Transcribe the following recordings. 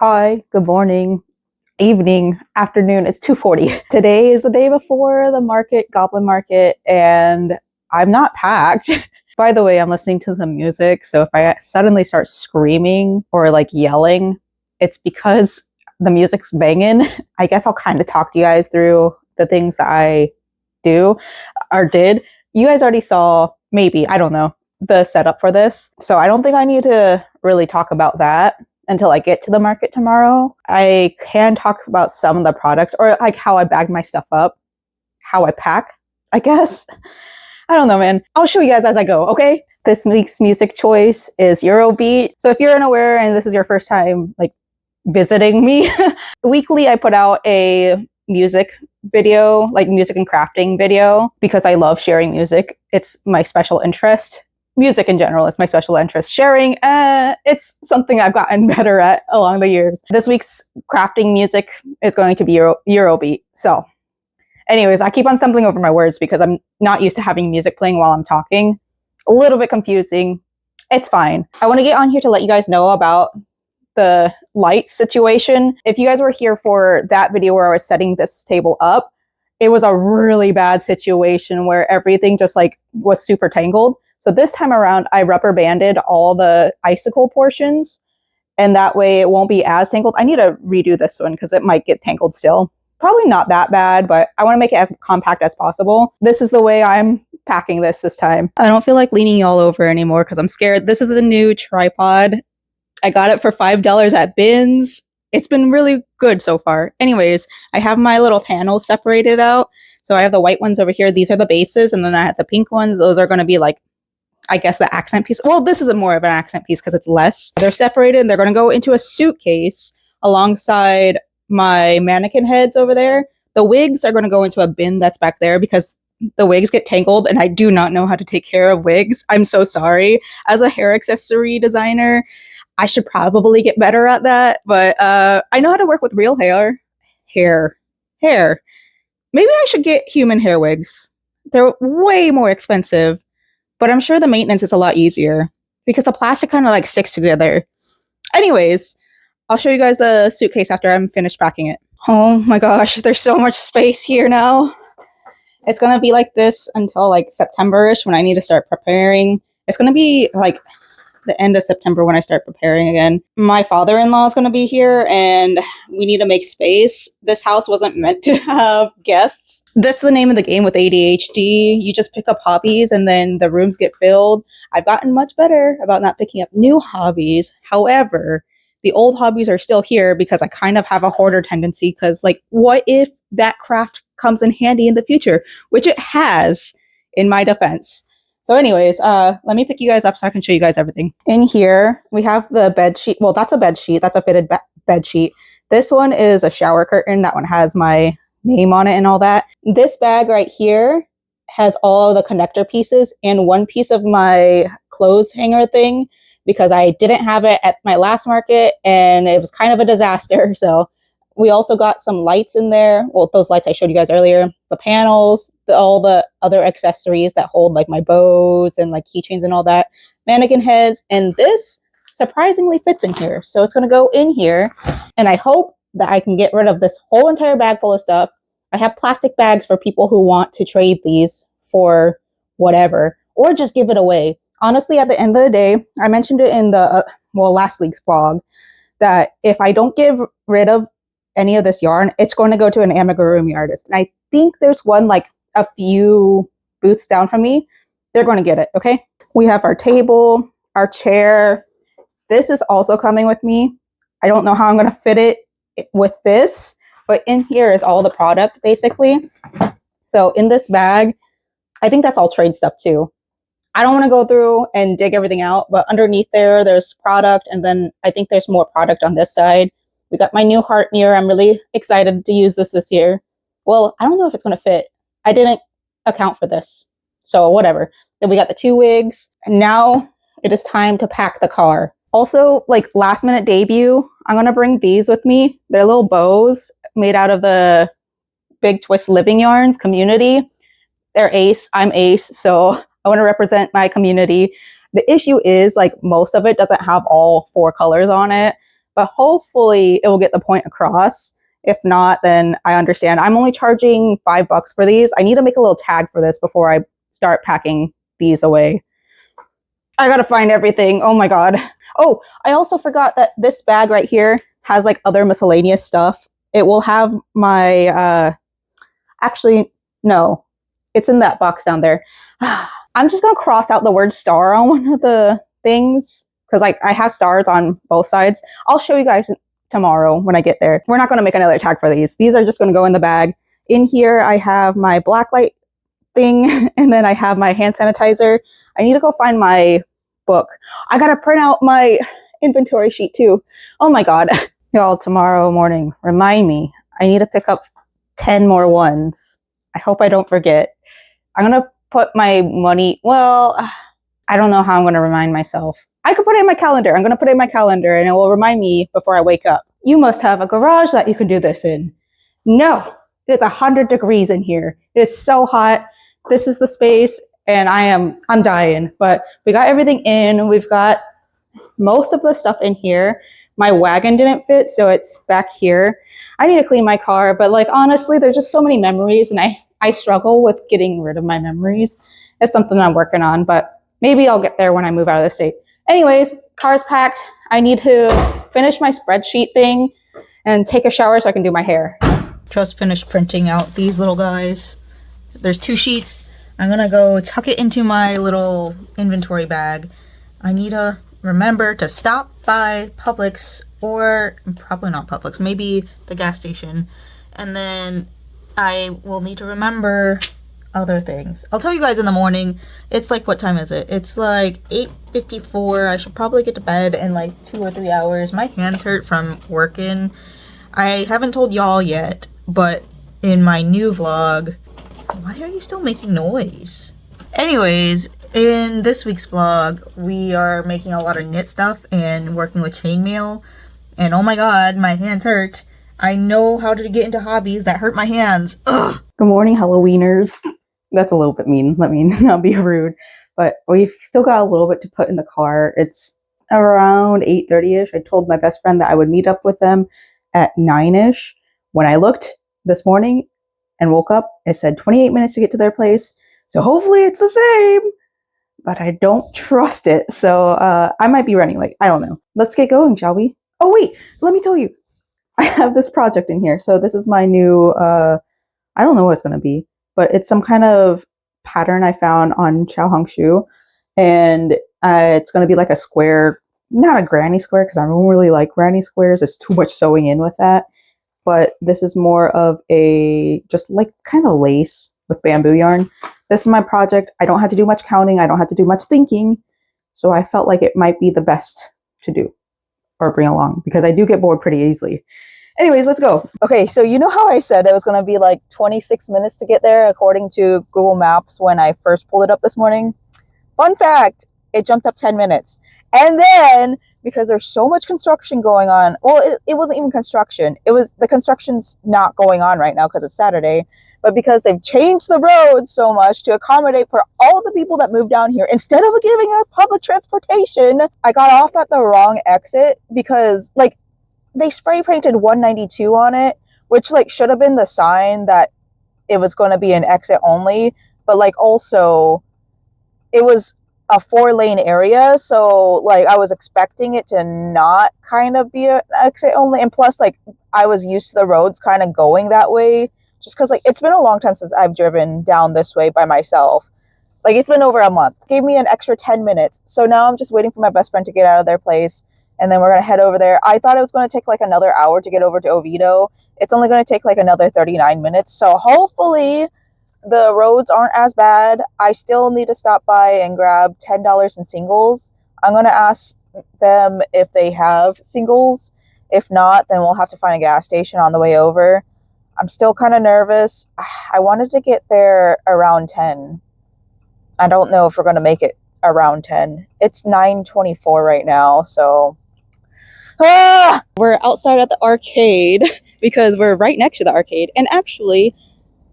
Hi, good morning, evening, afternoon. It's 2:40. Today is the day before the market, Goblin Market, and I'm not packed. By the way, I'm listening to some music, so if I suddenly start screaming or like yelling, it's because the music's banging. I guess I'll kind of talk to you guys through the things that I do or did. You guys already saw, maybe, I don't know, the setup for this. So I don't think I need to really talk about that until I get to the market tomorrow. I can talk about some of the products or like how I bag my stuff up, how I pack, I guess. I don't know, man. I'll show you guys as I go, okay? This week's music choice is Eurobeat. So if you're unaware and this is your first time like visiting me, weekly I put out a music video, like music and crafting video, because I love sharing music. It's my special interest. Music in general is my special interest. Sharing, it's something I've gotten better at along the years. This week's crafting music is going to be Eurobeat. So anyways, I keep on stumbling over my words because I'm not used to having music playing while I'm talking. A little bit confusing. It's fine. I want to get on here to let you guys know about the light situation. If you guys were here for that video where I was setting this table up, it was a really bad situation where everything just like was super tangled. So this time around, I rubber banded all the icicle portions, and that way it won't be as tangled. I need to redo this one because it might get tangled still. Probably not that bad, but I want to make it as compact as possible. This is the way I'm packing this time. I don't feel like leaning all over anymore because I'm scared. This is the new tripod. I got it for $5 at Bins. It's been really good so far. Anyways, I have my little panels separated out. So I have the white ones over here. These are the bases. And then I have the pink ones. Those are going to be like, I guess, the accent piece. Well, this is more of an accent piece because it's less. They're separated and they're going to go into a suitcase alongside my mannequin heads over there. The wigs are going to go into a bin that's back there because the wigs get tangled and I do not know how to take care of wigs. I'm so sorry. As a hair accessory designer, I should probably get better at that, but I know how to work with real hair. Maybe I should get human hair wigs. They're way more expensive, but I'm sure the maintenance is a lot easier because the plastic kind of like sticks together. Anyways, I'll show you guys the suitcase after I'm finished packing it. Oh my gosh, there's so much space here now. It's going to be like this until like September-ish when I need to start preparing. It's going to be like the end of September when I start preparing again. My father-in-law is going to be here and we need to make space. This house wasn't meant to have guests. That's the name of the game with ADHD. You just pick up hobbies and then the rooms get filled. I've gotten much better about not picking up new hobbies. However, the old hobbies are still here because I kind of have a hoarder tendency because like, what if that craft comes in handy in the future? Which it has, in my defense. So anyways, let me pick you guys up so I can show you guys everything. In here, we have the bed sheet. Well, that's a bed sheet. That's a fitted bed sheet. This one is a shower curtain. That one has my name on it and all that. This bag right here has all the connector pieces and one piece of my clothes hanger thing because I didn't have it at my last market and it was kind of a disaster. So we also got some lights in there. Well, those lights I showed you guys earlier. The panels, all the other accessories that hold like my bows and like keychains and all that. Mannequin heads. And this surprisingly fits in here. So it's going to go in here. And I hope that I can get rid of this whole entire bag full of stuff. I have plastic bags for people who want to trade these for whatever. Or just give it away. Honestly, at the end of the day, I mentioned it in the, last week's vlog, that if I don't get rid of any of this yarn, it's going to go to an amigurumi artist. And I think there's one like a few booths down from me. They're going to get it, okay? We have our table, our chair. This is also coming with me. I don't know how I'm going to fit it with this, but in here is all the product, basically. So in this bag, I think that's all trade stuff too. I don't want to go through and dig everything out, but underneath there's product, and then I think there's more product on this side. We got my new heart mirror. I'm really excited to use this year. Well, I don't know if it's going to fit. I didn't account for this. So whatever. Then we got the 2 wigs. And now it is time to pack the car. Also, like last minute debut, I'm going to bring these with me. They're little bows made out of the Big Twist Living Yarns community. They're Ace. I'm Ace. So I want to represent my community. The issue is like most of it doesn't have all 4 colors on it. but hopefully it will get the point across. If not, then I understand. I'm only charging $5 for these. I need to make a little tag for this before I start packing these away. I gotta find everything. Oh my god. Oh, I also forgot that this bag right here has like other miscellaneous stuff. It will have my, actually, no, it's in that box down there. I'm just gonna cross out the word star on one of the things because like I have stars on both sides. I'll show you guys tomorrow when I get there. We're not gonna make another tag for these. These are just gonna go in the bag. In here, I have my blacklight thing, and then I have my hand sanitizer. I need to go find my book. I gotta print out my inventory sheet too. Oh my god. Y'all, tomorrow morning, remind me, I need to pick up 10 more ones. I hope I don't forget. I'm gonna put my money, well, I don't know how I'm gonna remind myself. I could put it in my calendar. I'm gonna put it in my calendar and it will remind me before I wake up. You must have a garage that you can do this in. No, it's 100 degrees in here. It is so hot. This is the space and I'm dying, but we got everything in. We've got most of the stuff in here. My wagon didn't fit, so it's back here. I need to clean my car, but like honestly, there's just so many memories and I struggle with getting rid of my memories. It's something I'm working on, but maybe I'll get there when I move out of the state. Anyways, car's packed. I need to finish my spreadsheet thing and take a shower so I can do my hair. Just finished printing out these little guys. There's 2 sheets. I'm gonna go tuck it into my little inventory bag. I need to remember to stop by Publix, or probably not Publix, maybe the gas station. And then I will need to remember other things. I'll tell you guys in the morning. It's like, what time is it? It's like 8:54. I should probably get to bed in like 2 or 3 hours. My hands hurt from working. I haven't told y'all yet, but in my new vlog, why are you still making noise? Anyways, in this week's vlog, we are making a lot of knit stuff and working with chainmail. And oh my god, my hands hurt. I know how to get into hobbies that hurt my hands. Ugh. Good morning, Halloweeners. That's a little bit mean. Let me not be rude. But we've still got a little bit to put in the car. It's around 8:30ish. I told my best friend that I would meet up with them at 9ish. When I looked this morning and woke up, it said 28 minutes to get to their place. So hopefully it's the same. But I don't trust it, so I might be running late. I don't know. Let's get going, shall we? Oh wait, let me tell you. I have this project in here. So this is my new, I don't know what it's going to be, but it's some kind of pattern I found on Xiaohongshu. And it's going to be like a square, not a granny square, because I don't really like granny squares. There's too much sewing in with that. But this is more of a, just like kind of lace with bamboo yarn. This is my project. I don't have to do much counting. I don't have to do much thinking. So I felt like it might be the best to do or bring along because I do get bored pretty easily. Anyways, let's go. Okay, so you know how I said it was going to be like 26 minutes to get there according to Google Maps when I first pulled it up this morning? Fun fact, it jumped up 10 minutes. And then, because there's so much construction going on, well, it wasn't even construction. It was, the construction's not going on right now because it's Saturday, but because they've changed the roads so much to accommodate for all the people that moved down here, instead of giving us public transportation, I got off at the wrong exit because, like, they spray painted 192 on it, which, like, should have been the sign that it was going to be an exit only, but, like, also, it was a 4-lane area, so like I was expecting it to not kind of be an exit only, and plus like I was used to the roads kind of going that way just because like it's been a long time since I've driven down this way by myself. Like it's been over a month. Gave me an extra 10 minutes, so now I'm just waiting for my best friend to get out of their place and then we're gonna head over there. I thought it was going to take like another hour to get over to Oviedo. It's only going to take like another 39 minutes, so hopefully the roads aren't as bad. I still need to stop by and grab $10 in singles. I'm going to ask them if they have singles. If not, then we'll have to find a gas station on the way over. I'm still kind of nervous. I wanted to get there around 10. I don't know if we're going to make it around 10. It's 9:24 right now, so... We're outside at the arcade because we're right next to the arcade. And actually...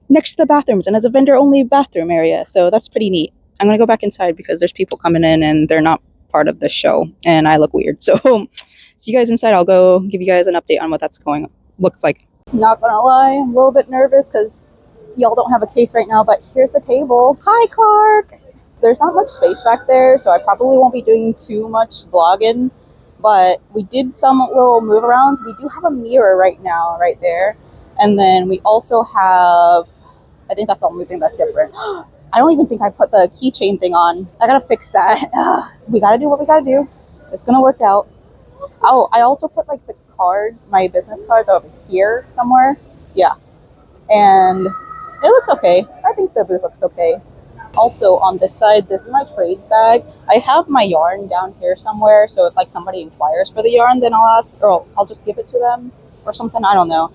next to the bathrooms, and it's a vendor-only bathroom area, so that's pretty neat. I'm gonna go back inside because there's people coming in and they're not part of the show, and I look weird. So See you guys inside. I'll go give you guys an update on what that's looks like. Not gonna lie, I'm a little bit nervous because y'all don't have a case right now, but here's the table. Hi, Clark. There's not much space back there, so I probably won't be doing too much vlogging, but we did some little move arounds. We do have a mirror right now, right there. And then we also have, I think that's the only thing that's different. I don't even think I put the keychain thing on. I gotta fix that. We gotta do what we gotta do. It's gonna work out. Oh, I also put like the cards, my business cards over here somewhere. Yeah. And it looks okay. I think the booth looks okay. Also on this side, this is my trades bag. I have my yarn down here somewhere, so if like somebody inquires for the yarn, then I'll ask, or I'll just give it to them or something. I don't know.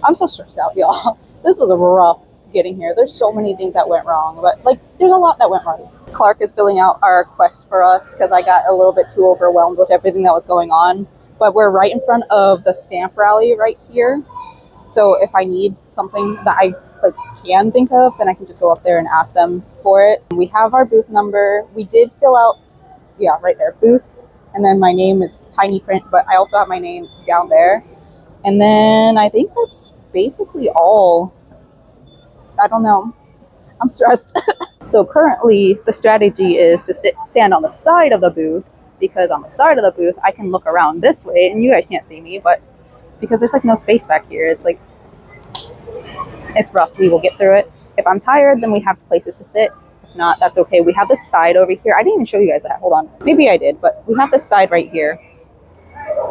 I'm so stressed out, y'all. This was a rough getting here. There's so many things that went wrong, but like there's a lot that went right. Clark is filling out our quest for us because I got a little bit too overwhelmed with everything that was going on. But we're right in front of the stamp rally right here. So if I need something that I like can think of, then I can just go up there and ask them for it. We have our booth number. We did fill out, yeah, right there, booth. And then my name is tiny print, but I also have my name down there. And then I think that's basically all. I don't know. I'm stressed. So currently the strategy is to stand on the side of the booth, because on the side of the booth, I can look around this way and you guys can't see me, but because there's like no space back here, it's like, it's rough. We will get through it. If I'm tired, then we have places to sit. If not, that's okay. We have this side over here. I didn't even show you guys that. Hold on. Maybe I did, but we have this side right here.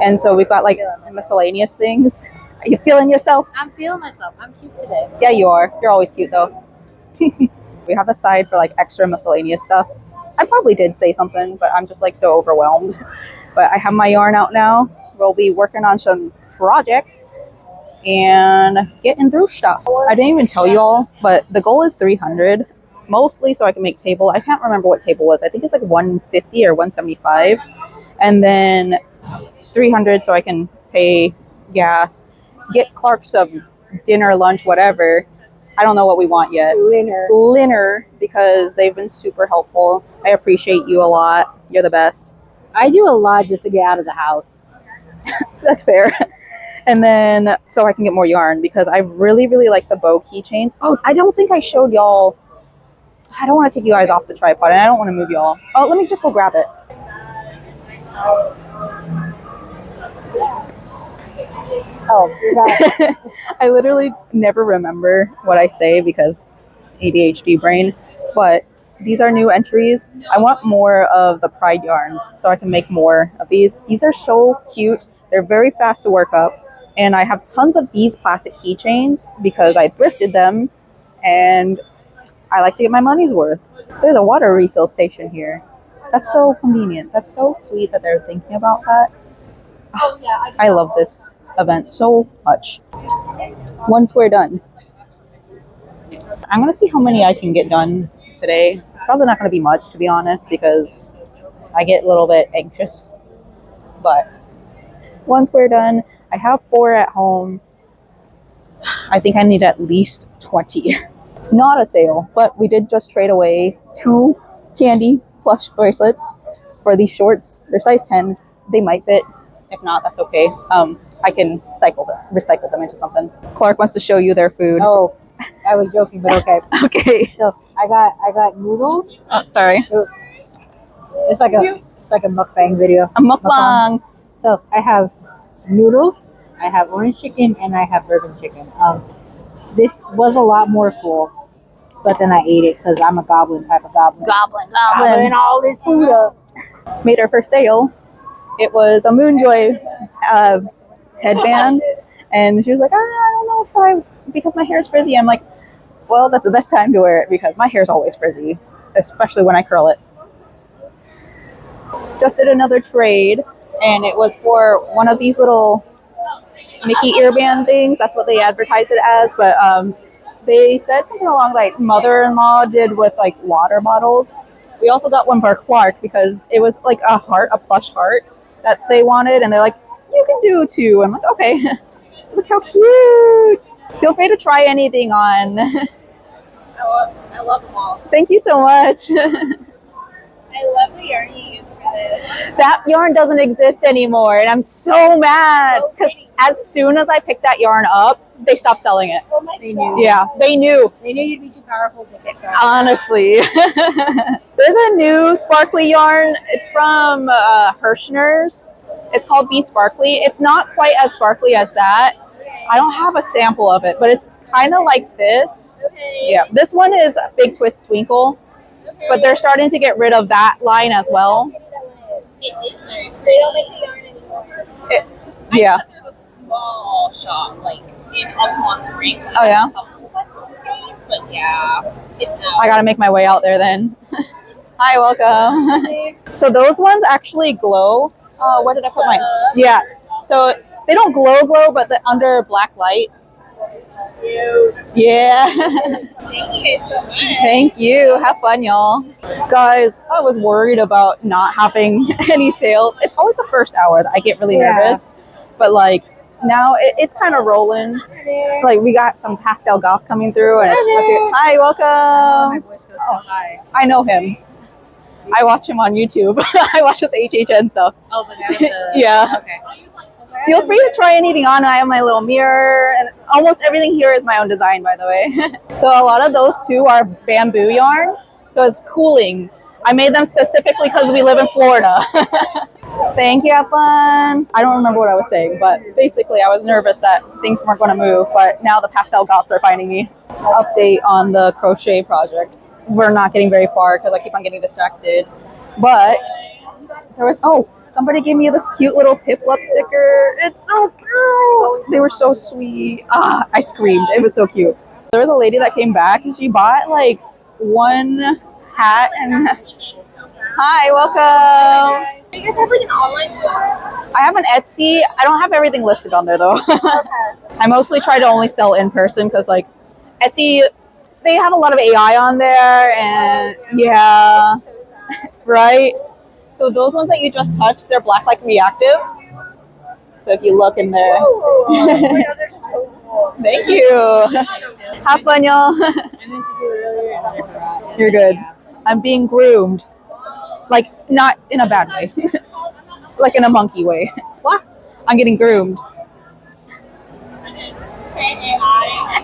And so we've got like miscellaneous things. Are you feeling yourself? I'm feeling myself. I'm cute today. Yeah, you are. You're always cute though. We have a side for like extra miscellaneous stuff. I probably did say something, but I'm just like so overwhelmed. But I have my yarn out now. We'll be working on some projects and getting through stuff. I didn't even tell y'all, but the goal is 300, mostly so I can make table. I can't remember what table was. I think it's like 150 or 175. And then 300 so I can pay gas, get Clark some dinner, lunch, whatever. I don't know what we want yet. Linner, because they've been super helpful. I appreciate you a lot. You're the best. I do a lot just to get out of the house. That's fair. And then so I can get more yarn, because I really, really like the bow keychains. Oh, I don't think I showed y'all. I don't want to take you guys off the tripod, and I don't want to move y'all. Oh, let me just go grab it. Oh, you're back. I literally never remember what I say because ADHD brain, but these are new entries. I want more of the pride yarns so I can make more of these. These are so cute. They're very fast to work up. And I have tons of these plastic keychains because I thrifted them and I like to get my money's worth. There's a water refill station here. That's so convenient. That's so sweet that they're thinking about that. Oh, yeah, I love this event so much. Once we're done, I'm gonna see how many I can get done today. It's probably not gonna be much, to be honest, because I get a little bit anxious. But once we're done, I have 4 at home. I think I need at least 20. Not a sale, but we did just trade away 2 candy plush bracelets for these shorts. They're size 10. They might fit. If not, that's okay. I can recycle them into something. Clark wants to show you their food. Oh, I was joking, but okay. Okay. So I got noodles. Oh, sorry. It's like a mukbang video. A mukbang. So I have noodles, I have orange chicken, and I have bourbon chicken. This was a lot more full, but then I ate it because I'm a goblin type of goblin. Goblin. All this food up. Made our first sale. It was a Moonjoy headband, and she was like, I don't know because my hair is frizzy. I'm like, well, that's the best time to wear it because my hair is always frizzy, especially when I curl it. Just did another trade, and it was for one of these little Mickey earband things. That's what they advertised it as, but they said something along like mother-in-law did with like water bottles. We also got one for Clark because it was like a plush heart that they wanted, and they're like, you can do 2. I'm like, okay. Look how cute. Feel free to try anything on. I love them all. Thank you so much. I love the yarn you use. That yarn doesn't exist anymore, and I'm so mad because as soon as I picked that yarn up, they stopped selling it. They knew. Yeah, they knew. They knew you'd be too powerful to get started. Honestly. There's a new sparkly yarn. It's from Hirschner's. It's called Be Sparkly. It's not quite as sparkly as that. I don't have a sample of it, but it's kind of like this. Yeah, this one is a Big Twist Twinkle, but they're starting to get rid of that line as well. It is very pretty. They don't make the yarn anymore. Yeah. I thought there's a small shop, like in Altamont Springs. Oh, yeah? But yeah, it's out. I gotta make my way out there then. Hi, welcome. So those ones actually glow. Where did I put mine? Yeah. So they don't glow, but they're under black light. Yeah. Thank you so much. Thank you. Have fun, y'all. Guys, I was worried about not having any sales. It's always the first hour that I get really nervous. But like now it's kind of rolling. Like we got some pastel goths coming through and it's hi, welcome. My voice goes so high. I know him. I watch him on YouTube. I watch his HHN stuff. Oh, but that was Yeah. Okay. Feel free to try anything on. I have my little mirror, and almost everything here is my own design, by the way. So a lot of those too are bamboo yarn, so it's cooling. I made them specifically because we live in Florida. Thank you, have fun. I don't remember what I was saying, but basically I was nervous that things weren't going to move, but now the pastel goths are finding me. Update on the crochet project. We're not getting very far because I keep on getting distracted, but there was, somebody gave me this cute little Piplup sticker. It's so cute. They were so sweet. I screamed. It was so cute. There was a lady that came back and she bought like one hat and hi, welcome. Do you guys have like an online store? I have an Etsy. I don't have everything listed on there though. I mostly try to only sell in person because like Etsy, they have a lot of AI on there and yeah, right? So those ones that you just touched, they're black like reactive. So if you look in there. They're so cool. Thank you. Have fun, y'all. I meant to do it earlier and I forgot. You're good. I'm being groomed. Like, not in a bad way. Like in a monkey way. What? I'm getting groomed.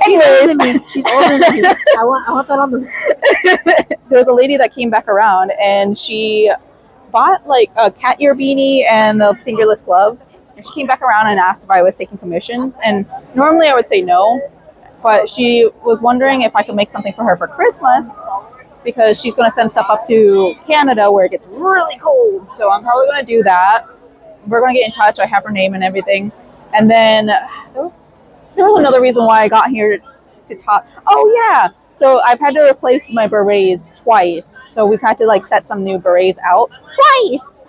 Anyways. She's older than me. I want that on the... There was a lady that came back around and she bought like a cat ear beanie and the fingerless gloves. And she came back around and asked if I was taking commissions. And normally I would say no, but she was wondering if I could make something for her for Christmas because she's going to send stuff up to Canada where it gets really cold. So I'm probably going to do that. We're going to get in touch. I have her name and everything. And then there was another reason why I got here to talk. Oh yeah. So I've had to replace my berets twice. So we've had to like set some new berets out twice.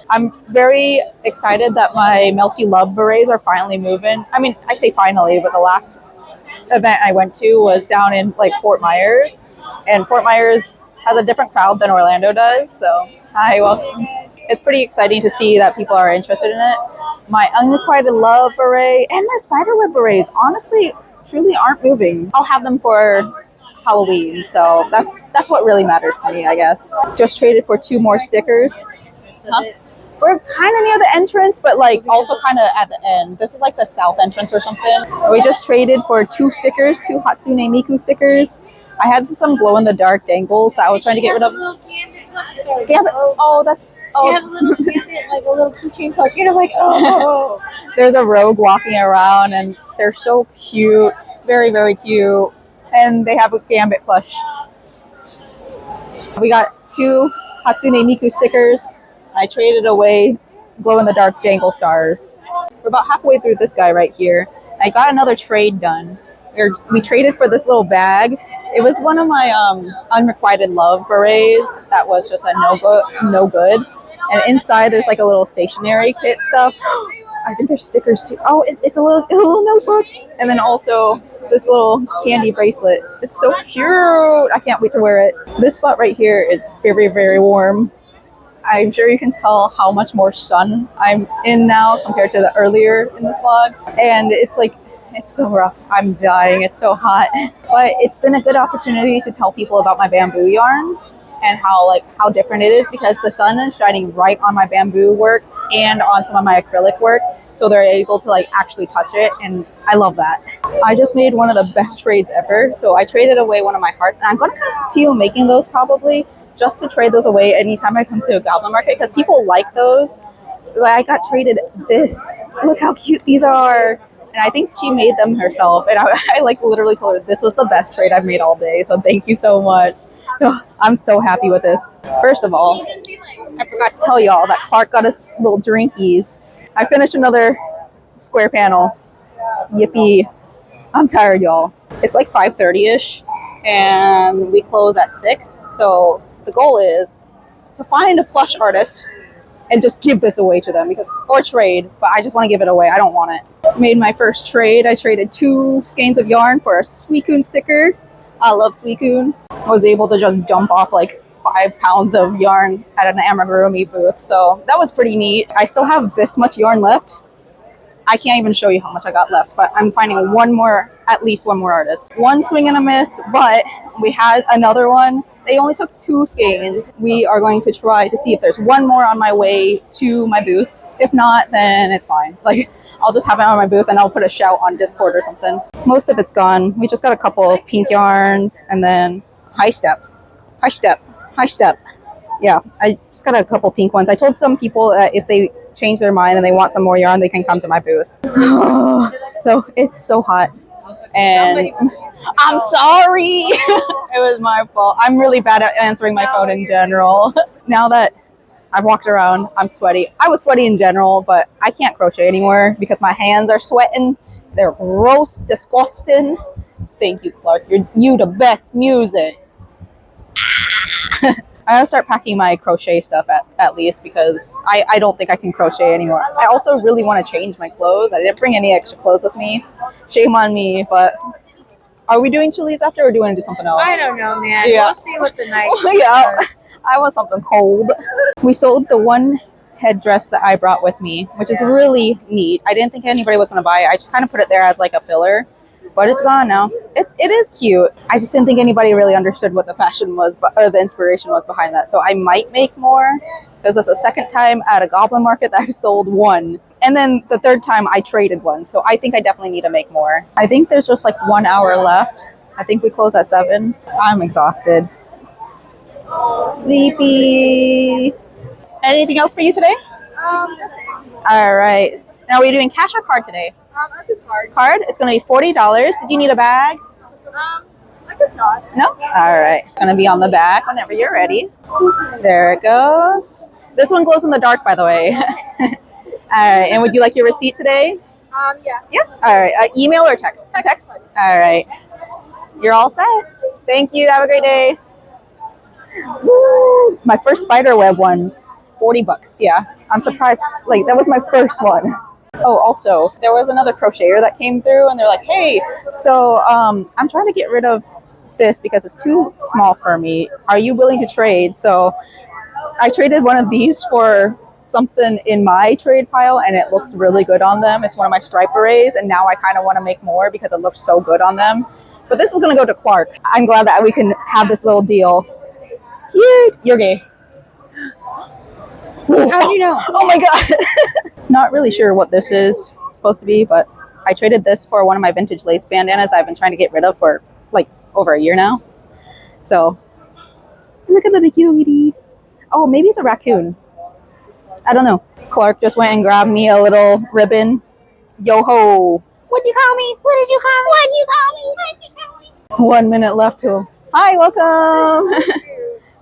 I'm very excited that my Melty Love berets are finally moving. I mean, I say finally, but the last event I went to was down in like Fort Myers. And Fort Myers has a different crowd than Orlando does. So hi, welcome. It's pretty exciting to see that people are interested in it. My Unrequited Love beret and my Spiderweb berets honestly truly aren't moving. I'll have them for Halloween, so that's what really matters to me, I guess. Just traded for 2 more stickers. Huh? We're kind of near the entrance, but like also kind of at the end. This is like the south entrance or something. We just traded for 2 stickers, 2 Hatsune Miku stickers. I had some glow-in-the-dark dangles that I was trying to get rid of. Gambit. Oh, that's... Oh. She has a little gambit, like a little keychain plush. You're like, oh. There's a rogue walking around, and they're so cute. Very, very cute. And they have a Gambit plush. We got 2 Hatsune Miku stickers. I traded away glow-in-the-dark dangle stars. We're about halfway through this guy right here. I got another trade done. We traded for this little bag. It was one of my Unrequited Love berets that was just a no good. And inside there's like a little stationery kit stuff. I think there's stickers too. Oh, it's a little notebook. And then also this little candy bracelet. It's so cute. I can't wait to wear it. This spot right here is very, very warm. I'm sure you can tell how much more sun I'm in now compared to the earlier in this vlog. And it's like, it's so rough. I'm dying. It's so hot. But it's been a good opportunity to tell people about my bamboo yarn. and how different it is because the sun is shining right on my bamboo work and on some of my acrylic work, so they're able to like actually touch it, and I love that. I just made one of the best trades ever. So I traded away one of my hearts, and I'm going to continue making those probably just to trade those away anytime I come to a Goblin Market because people like those. But I got traded this. Look how cute these are. And I think she made them herself. And I like literally told her this was the best trade I've made all day. So thank you so much. Oh, I'm so happy with this. First of all, I forgot to tell y'all that Clark got us little drinkies. I finished another square panel. Yippee. I'm tired, y'all. It's like 5:30-ish and we close at 6. So the goal is to find a plush artist and just give this away to them or trade, but I just want to give it away. I don't want it. Made my first trade. I traded 2 skeins of yarn for a Suicune sticker. I love Suicune. Was able to just dump off like 5 pounds of yarn at an amigurumi booth, so that was pretty neat. I still have this much yarn left. I can't even show you how much I got left, but I'm finding at least one more artist. One swing and a miss, but we had another one. They only took 2 skeins. We are going to try to see if there's one more on my way to my booth. If not, then it's fine. Like, I'll just have it on my booth and I'll put a shout on Discord or something. Most of it's gone. We just got a couple of pink yarns and then high step. Yeah, I just got a couple pink ones. I told some people that if they change their mind and they want some more yarn, they can come to my booth. So it's so hot. And I'm sorry. It was my fault. I'm really bad at answering my phone in general. Now that I've walked around, I'm sweaty. I was sweaty in general, but I can't crochet anymore because my hands are sweating. They're gross, disgusting. Thank you, Clark. You the best music. I gotta start packing my crochet stuff at least because I don't think I can crochet anymore. I also really want to change my clothes. I didn't bring any extra clothes with me. Shame on me, but are we doing Chili's after or do you want to do something else? I don't know, man. Yeah. We'll see what the night Yeah, does. I want something cold. We sold the one headdress that I brought with me, which is really neat. I didn't think anybody was going to buy it. I just kind of put it there as like a filler. But it's gone now. It is cute. I just didn't think anybody really understood what the fashion was, or the inspiration was behind that. So I might make more, because that's the second time at a Goblin Market that I've sold one. And then the third time I traded one. So I think I definitely need to make more. I think there's just like 1 hour left. I think we close at 7. I'm exhausted. Sleepy. Anything else for you today? That's it. All right. Now, are we doing cash or card today? I could card. Card? It's going to be $40. Did you need a bag? I guess not. No? All right. Going to be on the back whenever you're ready. There it goes. This one glows in the dark, by the way. All right. And would you like your receipt today? Yeah. Yeah. All right. Email or text? Text. All right. You're all set. Thank you. Have a great day. Woo! My first spider web one, $40. Yeah. I'm surprised. Like, that was my first one. Oh, also, there was another crocheter that came through, and they're like, hey, so I'm trying to get rid of this because it's too small for me. Are you willing to trade? So I traded one of these for something in my trade pile, and it looks really good on them. It's one of my stripe arrays, and now I kind of want to make more because it looks so good on them. But this is going to go to Clark. I'm glad that we can have this little deal. Cute. You're gay. How'd you know? Oh my god. Not really sure what this is supposed to be, but I traded this for one of my vintage lace bandanas I've been trying to get rid of for like over a year now. So look at the cutie. Oh, maybe it's a raccoon. I don't know. Clark just went and grabbed me a little ribbon. Yo ho. What'd you call me? What did you call me? What'd you call me? What'd you call me? 1 minute left to. Hi, welcome.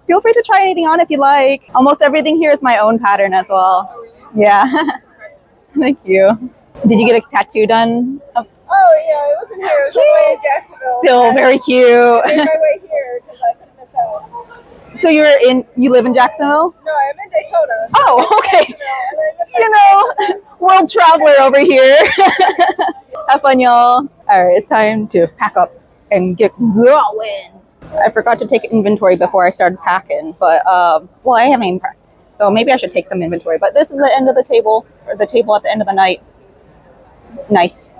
Feel free to try anything on if you like. Almost everything here is my own pattern as well. Yeah. Thank you. Did you get a tattoo done? Oh, yeah, it wasn't here. It was on the way to Jacksonville. Still very cute. I made my way here because I couldn't miss out. So you live in Jacksonville? No, I'm in Daytona. Oh, okay. You know, world traveler over here. Have fun, y'all. All right, it's time to pack up and get going. I forgot to take inventory before I started packing, but well, I haven't even packed, so maybe I should take some inventory. But this is the end of the table, or the table at the end of the night. Nice.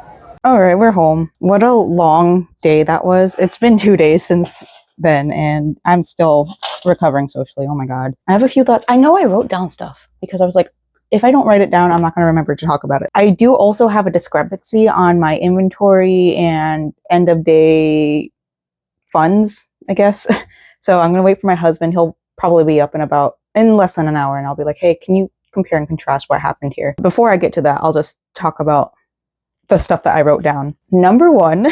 All right, we're home. What a long day that was. It's been 2 days since then, and I'm still recovering socially. Oh my God. I have a few thoughts. I know I wrote down stuff because I was like, if I don't write it down, I'm not going to remember to talk about it. I do also have a discrepancy on my inventory and end of day funds, I guess. So I'm going to wait for my husband. He'll probably be up in less than an hour, and I'll be like, hey, can you compare and contrast what happened here? Before I get to that, I'll just talk about the stuff that I wrote down. Number one,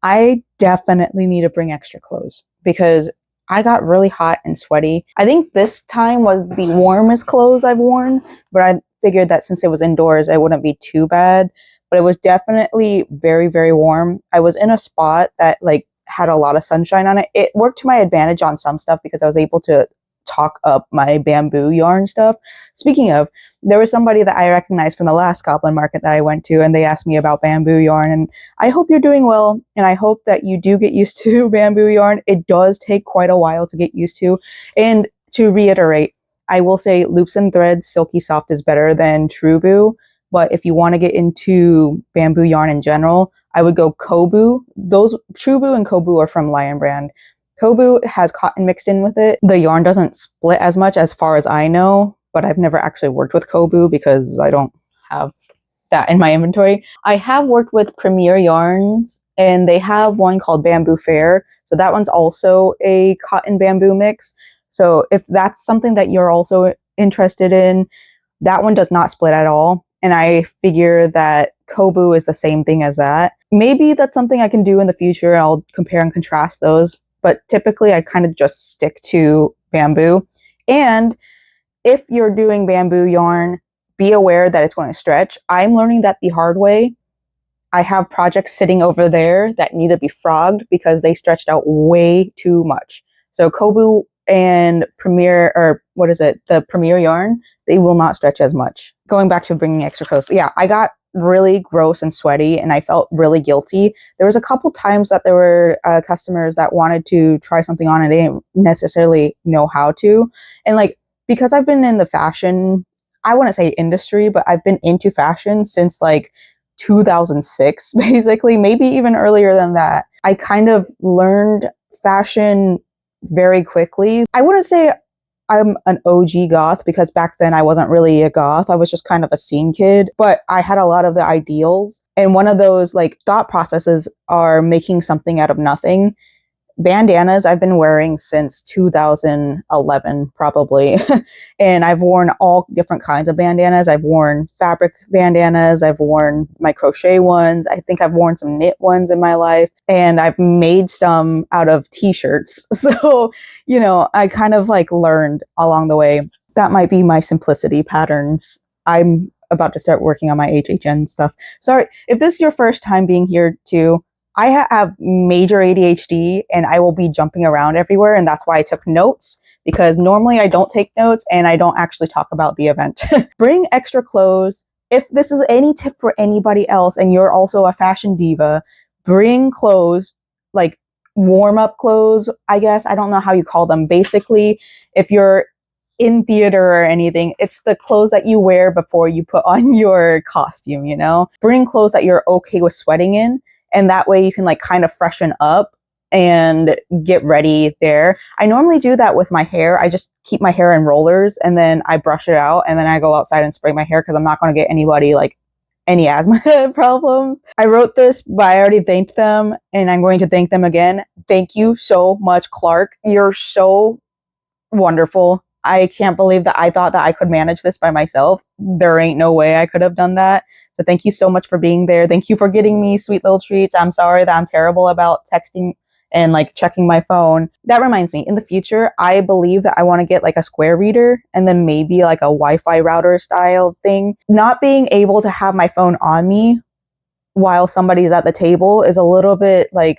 I definitely need to bring extra clothes because I got really hot and sweaty. I think this time was the warmest clothes I've worn, but I figured that since it was indoors, it wouldn't be too bad. But it was definitely very, very warm. I was in a spot that like had a lot of sunshine on it. It worked to my advantage on some stuff because I was able to talk up my bamboo yarn stuff. Speaking of, there was somebody that I recognized from the last Goblin Market that I went to, and they asked me about bamboo yarn, and I hope you're doing well, and I hope that you do get used to bamboo yarn. It does take quite a while to get used to, and to reiterate, I will say loops and threads, silky soft is better than Trueboo, but if you want to get into bamboo yarn in general, I would go Kobu. Those Trueboo and Kobu are from Lion Brand. Kobu has cotton mixed in with it. The yarn doesn't split as much as far as I know, but I've never actually worked with Kobu because I don't have that in my inventory. I have worked with Premier Yarns, and they have one called Bamboo Fair. So that one's also a cotton bamboo mix. So if that's something that you're also interested in, that one does not split at all. And I figure that Kobu is the same thing as that. Maybe that's something I can do in the future. I'll compare and contrast those. But typically I kind of just stick to bamboo. And if you're doing bamboo yarn, be aware that it's going to stretch. I'm learning that the hard way. I have projects sitting over there that need to be frogged because they stretched out way too much. So Kobu and Premier, or what is it, the Premier yarn, they will not stretch as much. Going back to bringing extra clothes. Yeah, I got really gross and sweaty and I felt really guilty. There was a couple times that there were customers that wanted to try something on and they didn't necessarily know how to. And like, because I've been in the fashion, I wouldn't say industry, but I've been into fashion since like 2006, basically, maybe even earlier than that. I kind of learned fashion very quickly. I wouldn't say I'm an OG goth because back then I wasn't really a goth. I was just kind of a scene kid, but I had a lot of the ideals. And one of those like thought processes are making something out of nothing. Bandanas I've been wearing since 2011, probably. And I've worn all different kinds of bandanas. I've worn fabric bandanas. I've worn my crochet ones. I think I've worn some knit ones in my life. And I've made some out of t-shirts. So, you know, I kind of like learned along the way. That might be my simplicity patterns. I'm about to start working on my HHN stuff. Sorry, if this is your first time being here too, I have major ADHD and I will be jumping around everywhere. And that's why I took notes, because normally I don't take notes and I don't actually talk about the event. Bring extra clothes. If this is any tip for anybody else and you're also a fashion diva, bring clothes, like warm up clothes, I guess. I don't know how you call them. Basically, if you're in theater or anything, it's the clothes that you wear before you put on your costume, you know? Bring clothes that you're okay with sweating in. And that way you can like kind of freshen up and get ready there. I normally do that with my hair. I just keep my hair in rollers and then I brush it out and then I go outside and spray my hair because I'm not going to get anybody like any asthma problems. I wrote this, but I already thanked them and I'm going to thank them again. Thank you so much, Clark. You're so wonderful. I can't believe that I thought that I could manage this by myself. There ain't no way I could have done that. So thank you so much for being there. Thank you for getting me sweet little treats. I'm sorry that I'm terrible about texting and like checking my phone. That reminds me, in the future, I believe that I want to get like a Square reader and then maybe like a Wi-Fi router style thing. Not being able to have my phone on me while somebody's at the table is a little bit like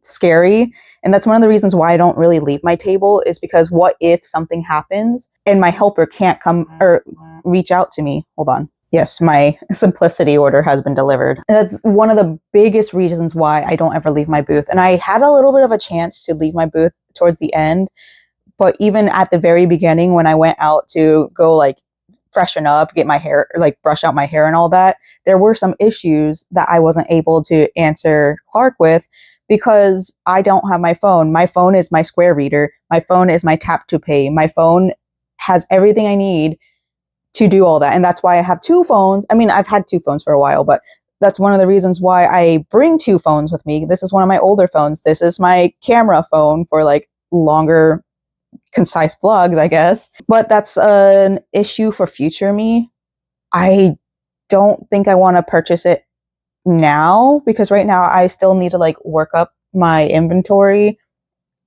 scary. And that's one of the reasons why I don't really leave my table, is because what if something happens and my helper can't come or reach out to me? Hold on. Yes, my simplicity order has been delivered. And that's one of the biggest reasons why I don't ever leave my booth. And I had a little bit of a chance to leave my booth towards the end, but even at the very beginning when I went out to go like freshen up, get my hair, like brush out my hair and all that, there were some issues that I wasn't able to answer Clark with because I don't have my phone. My phone is my Square reader. My phone is my tap to pay. My phone has everything I need to do all that. And that's why I have two phones. I mean, I've had two phones for a while, but that's one of the reasons why I bring two phones with me. This is one of my older phones. This is my camera phone for like longer, concise vlogs, I guess. But that's an issue for future me. I don't think I want to purchase it now because right now I still need to like work up my inventory.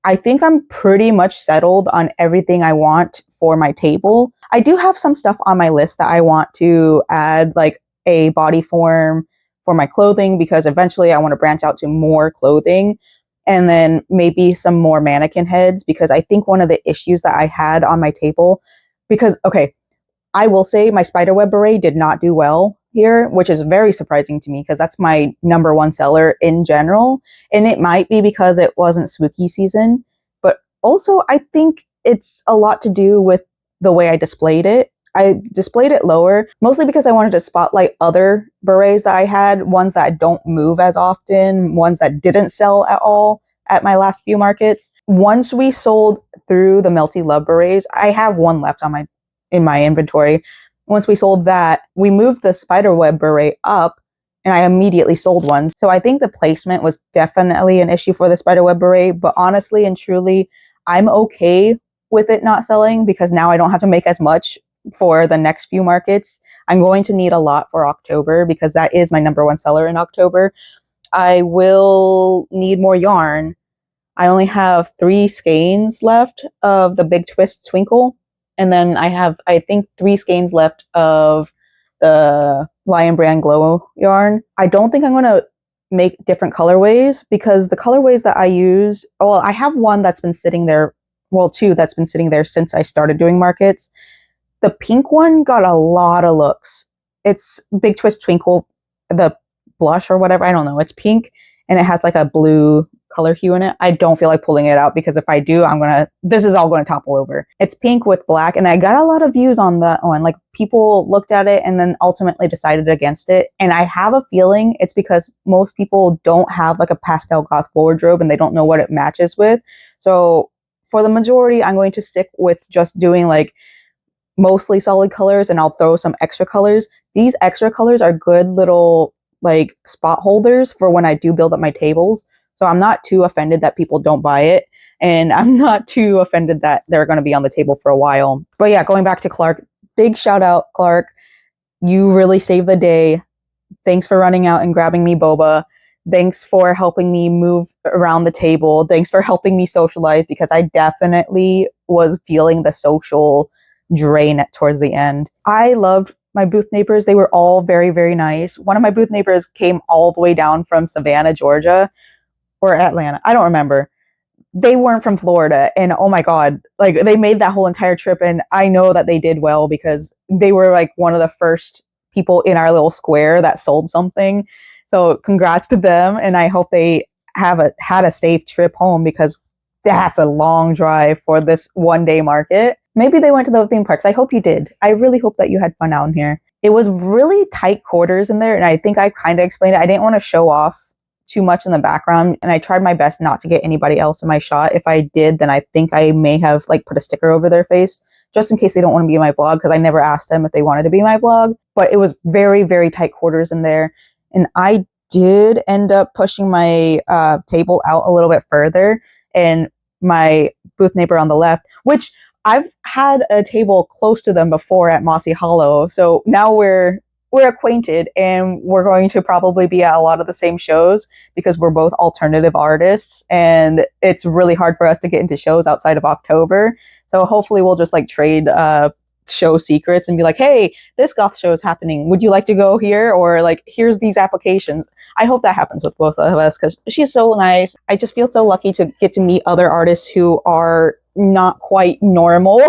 I think I'm pretty much settled on everything I want for my table. I do have some stuff on my list that I want to add, like a body form for my clothing, because eventually I want to branch out to more clothing, and then maybe some more mannequin heads, because I think one of the issues that I had on my table, because, okay, I will say my spiderweb beret did not do well here, which is very surprising to me because that's my number one seller in general. And it might be because it wasn't spooky season, but also I think it's a lot to do with the way I displayed it. I displayed it lower, mostly because I wanted to spotlight other berets that I had, ones that don't move as often, ones that didn't sell at all at my last few markets. Once we sold through the Melty Love berets, I have one left in my inventory. Once we sold that, we moved the spiderweb beret up and I immediately sold one. So I think the placement was definitely an issue for the spiderweb beret, but honestly and truly, I'm okay with it not selling because now I don't have to make as much for the next few markets. I'm going to need a lot for October because that is my number one seller in October. I will need more yarn. I only have 3 skeins left of the Big Twist Twinkle. And then I have, I think, 3 skeins left of the Lion Brand Glow yarn. I don't think I'm going to make different colorways because the colorways that I use, well, I have one that's been sitting there, well, 2 that's been sitting there since I started doing markets. The pink one got a lot of looks. It's Big Twist Twinkle, the blush or whatever. I don't know. It's pink and it has like a blue color hue in it. I don't feel like pulling it out because if I do, this is all going to topple over. It's pink with black and I got a lot of views on that one. Like people looked at it and then ultimately decided against it. And I have a feeling it's because most people don't have like a pastel goth wardrobe and they don't know what it matches with. So for the majority, I'm going to stick with just doing like mostly solid colors and I'll throw some extra colors. These extra colors are good little like spot holders for when I do build up my tables. So I'm not too offended that people don't buy it. And I'm not too offended that they're going to be on the table for a while. But yeah, going back to Clark, big shout out, Clark. You really saved the day. Thanks for running out and grabbing me boba. Thanks for helping me move around the table. Thanks for helping me socialize because I definitely was feeling the social drain towards the end. I loved my booth neighbors. They were all very, very nice. One of my booth neighbors came all the way down from Savannah, Georgia, or Atlanta. I don't remember. They weren't from Florida. And oh my God, like they made that whole entire trip. And I know that they did well because they were like one of the first people in our little square that sold something. So congrats to them. And I hope they had a safe trip home because that's a long drive for this one day market. Maybe they went to the theme parks. I hope you did. I really hope that you had fun out here. It was really tight quarters in there. And I think I kind of explained it. I didn't want to show off too much in the background. And I tried my best not to get anybody else in my shot. If I did, then I think I may have like put a sticker over their face just in case they don't want to be in my vlog because I never asked them if they wanted to be in my vlog. But it was very, very tight quarters in there. And I did end up pushing my table out a little bit further. And my booth neighbor on the left, which I've had a table close to them before at Mossy Hollow. So now we're acquainted and we're going to probably be at a lot of the same shows because we're both alternative artists and it's really hard for us to get into shows outside of October. So hopefully we'll just like trade show secrets and be like, hey, this goth show is happening. Would you like to go here? Or like, here's these applications. I hope that happens with both of us because she's so nice. I just feel so lucky to get to meet other artists who are not quite normal.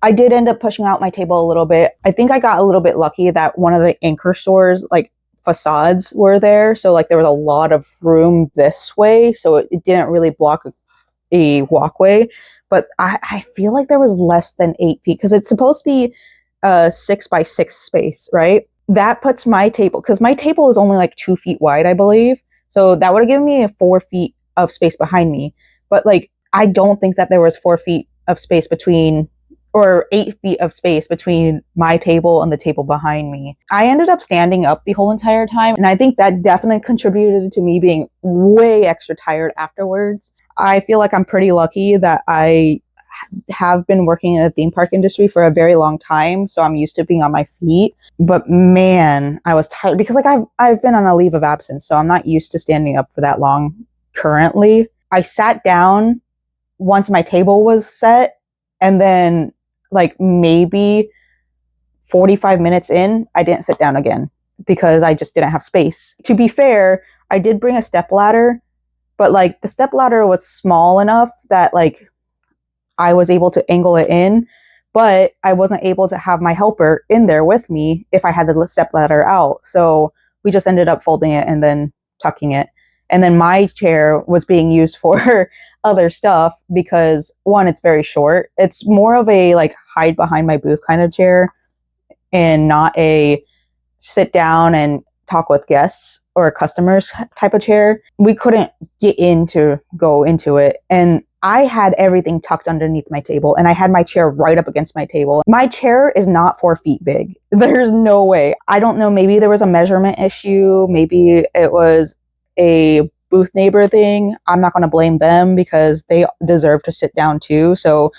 I did end up pushing out my table a little bit. I think I got a little bit lucky that one of the anchor stores, like facades were there. So like there was a lot of room this way. So it didn't really block a walkway. But I feel like there was less than 8 feet because it's supposed to be a 6x6 space, right? That puts my table, because my table is only like 2 feet wide, I believe. So that would have given me 4 feet of space behind me. But like, I don't think that there was 4 feet of space between, or 8 feet of space between my table and the table behind me. I ended up standing up the whole entire time. And I think that definitely contributed to me being way extra tired afterwards. I feel like I'm pretty lucky that I have been working in the theme park industry for a very long time, so I'm used to being on my feet. But man, I was tired because like I've been on a leave of absence, so I'm not used to standing up for that long currently. I sat down once my table was set, and then like maybe 45 minutes in, I didn't sit down again because I just didn't have space. To be fair, I did bring a step ladder, but like the step ladder was small enough that like I was able to angle it in, but I wasn't able to have my helper in there with me if I had the step ladder out. So we just ended up folding it and then tucking it. And then my chair was being used for other stuff because one, it's very short. It's more of a like hide behind my booth kind of chair and not a sit down and talk with guests or customers type of chair. We couldn't go into it. And I had everything tucked underneath my table and I had my chair right up against my table. My chair is not 4 feet big. There's no way. I don't know. Maybe there was a measurement issue. Maybe it was a booth neighbor thing. I'm not going to blame them because they deserve to sit down too. So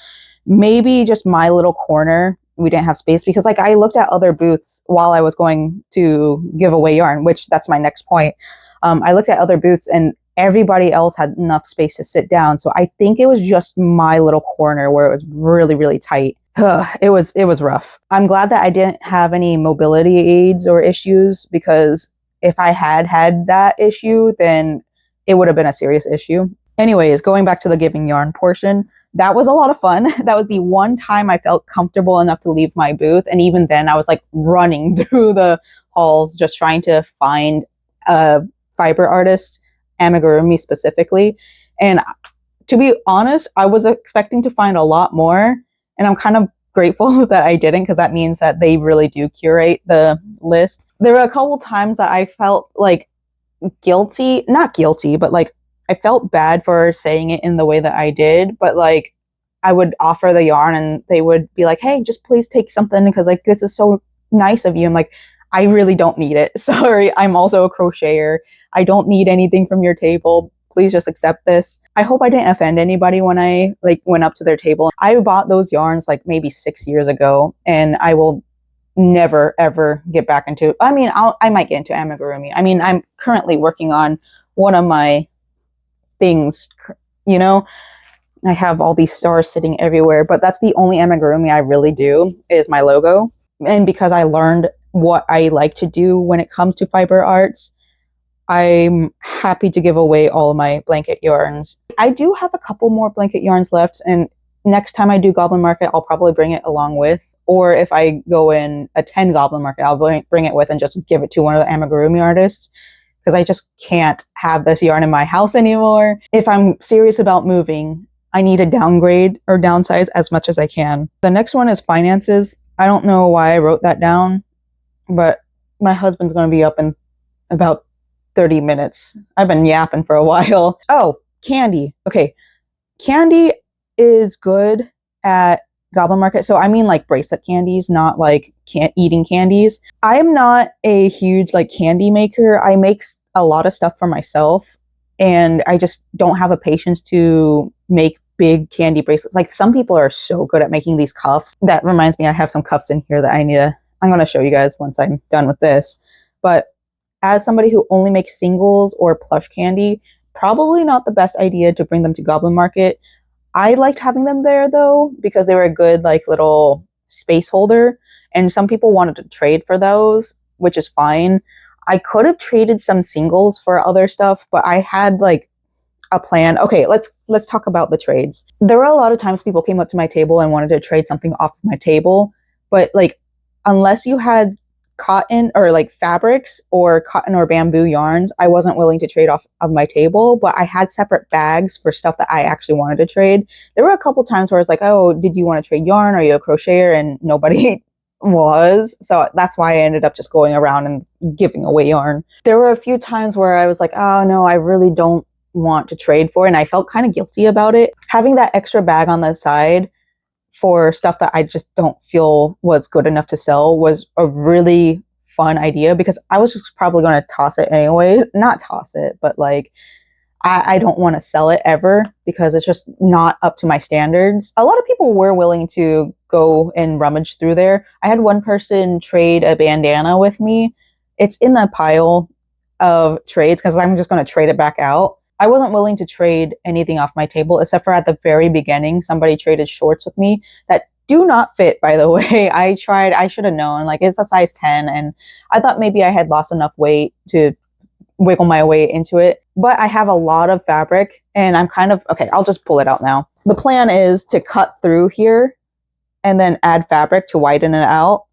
maybe just my little corner, we didn't have space because like I looked at other booths while I was going to give away yarn, which that's my next point. I looked at other booths and everybody else had enough space to sit down. So I think it was just my little corner where it was really, really tight. It was rough. I'm glad that I didn't have any mobility aids or issues because if I had that issue, then it would have been a serious issue. Anyways, going back to the giving yarn portion, that was a lot of fun. That was the one time I felt comfortable enough to leave my booth. And even then I was like running through the halls, just trying to find a fiber artist, amigurumi specifically. And to be honest, I was expecting to find a lot more. And I'm kind of grateful that I didn't because that means that they really do curate the list. There were a couple times that I felt like not guilty, but like I felt bad for saying it in the way that I did, but like I would offer the yarn and they would be like, hey, just please take something because like this is so nice of you. I'm like, I really don't need it. Sorry, I'm also a crocheter. I don't need anything from your table. Please just accept this. I hope I didn't offend anybody when I like went up to their table. I bought those yarns like maybe 6 years ago and I will never ever get back into, I mean, I might get into amigurumi. I mean, I'm currently working on one of my things, you know, I have all these stars sitting everywhere, but that's the only amigurumi I really do is my logo. And because I learned what I like to do when it comes to fiber arts, I'm happy to give away all of my blanket yarns. I do have a couple more blanket yarns left, and next time I do Goblin Market, I'll probably bring it along with, or if I go and attend Goblin Market, I'll bring it with and just give it to one of the amigurumi artists because I just can't have this yarn in my house anymore. If I'm serious about moving, I need to downgrade or downsize as much as I can. The next one is finances. I don't know why I wrote that down, but my husband's going to be up in about 30 minutes. I've been yapping for a while. Oh, candy. Okay. Candy is good at Goblin Market. So I mean like bracelet candies, not like eating candies. I'm not a huge like candy maker. I make a lot of stuff for myself and I just don't have the patience to make big candy bracelets. Like some people are so good at making these cuffs. That reminds me, I have some cuffs in here that I'm going to show you guys once I'm done with this. But as somebody who only makes singles or plush candy, probably not the best idea to bring them to Goblin Market. I liked having them there though, because they were a good like little space holder. And some people wanted to trade for those, which is fine. I could have traded some singles for other stuff, but I had like a plan. Okay, let's talk about the trades. There were a lot of times people came up to my table and wanted to trade something off of my table, but like unless you had cotton or like fabrics or cotton or bamboo yarns, I wasn't willing to trade off of my table, but I had separate bags for stuff that I actually wanted to trade. There were a couple times where I was like, oh, did you want to trade yarn? Are you a crocheter? And nobody was. So that's why I ended up just going around and giving away yarn. There were a few times where I was like, oh no, I really don't want to trade for it. And I felt kind of guilty about it. Having that extra bag on the side for stuff that I just don't feel was good enough to sell was a really fun idea, because I was just probably going to toss it anyways. Not toss it, but like, I don't want to sell it ever because it's just not up to my standards. A lot of people were willing to go and rummage through there. I had one person trade a bandana with me. It's in the pile of trades because I'm just going to trade it back out. I wasn't willing to trade anything off my table except for at the very beginning, somebody traded shorts with me that do not fit, by the way. I tried, I should have known, like it's a size 10 and I thought maybe I had lost enough weight to wiggle my way into it. But I have a lot of fabric and I'm kind of, okay, I'll just pull it out now. The plan is to cut through here and then add fabric to widen it out.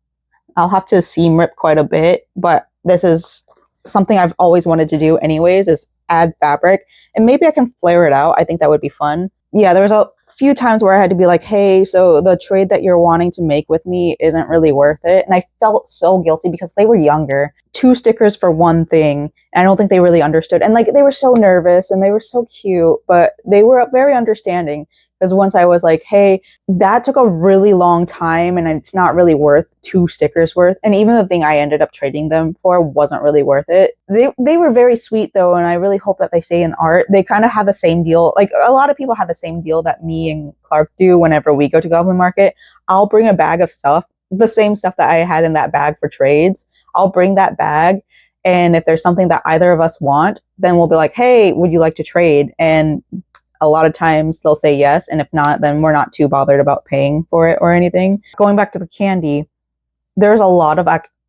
I'll have to seam rip quite a bit, but this is something I've always wanted to do anyways, is add fabric. And maybe I can flare it out. I think that would be fun. Yeah, there was a few times where I had to be like, hey, so the trade that you're wanting to make with me isn't really worth it. And I felt so guilty because they were younger. 2 stickers for one thing. And I don't think they really understood. And like, they were so nervous and they were so cute, but they were very understanding. Because once I was like, hey, that took a really long time and it's not really worth 2 stickers worth. And even the thing I ended up trading them for wasn't really worth it. They were very sweet though, and I really hope that they stay in art. They kind of had the same deal. Like a lot of people have the same deal that me and Clark do whenever we go to Goblin Market. I'll bring a bag of stuff, the same stuff that I had in that bag for trades. I'll bring that bag. And if there's something that either of us want, then we'll be like, hey, would you like to trade? And a lot of times they'll say yes. And if not, then we're not too bothered about paying for it or anything. Going back to the candy, there's a lot of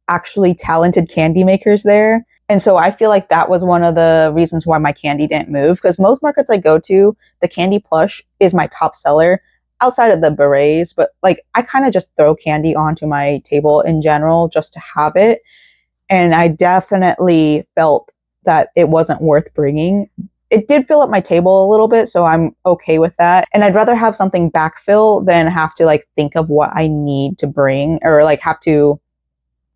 actually talented candy makers there. And so I feel like that was one of the reasons why my candy didn't move. Because most markets I go to, the candy plush is my top seller outside of the berets. But like, I kind of just throw candy onto my table in general just to have it. And I definitely felt that it wasn't worth bringing. It did fill up my table a little bit, so I'm okay with that. And I'd rather have something backfill than have to like think of what I need to bring or like have to